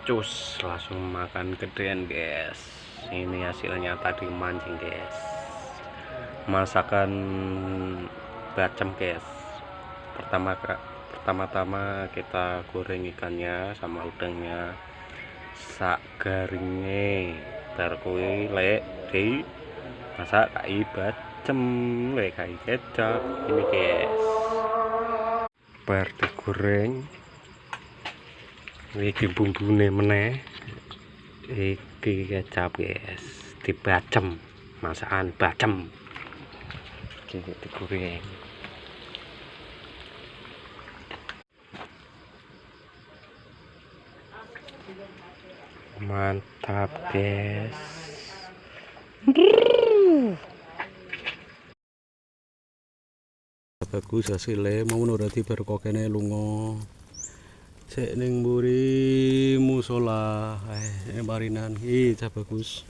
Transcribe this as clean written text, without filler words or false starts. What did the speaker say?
cus langsung makan gedean guys. Ini hasilnya tadi mancing guys, masakan bacem guys. Pertama-tama kita goreng ikannya sama udangnya sak garingnya, terkui lek di masak kai bacem lek kai kecap ini guys. Bar digoreng iki bumbune meneh, iki kecap guys, dibacem, masakan bacem iki digoreng. Mantap guys. Bagus hasilnya, mau nurati baru kokene lunga cek ning mburi musola barinan iki bagus.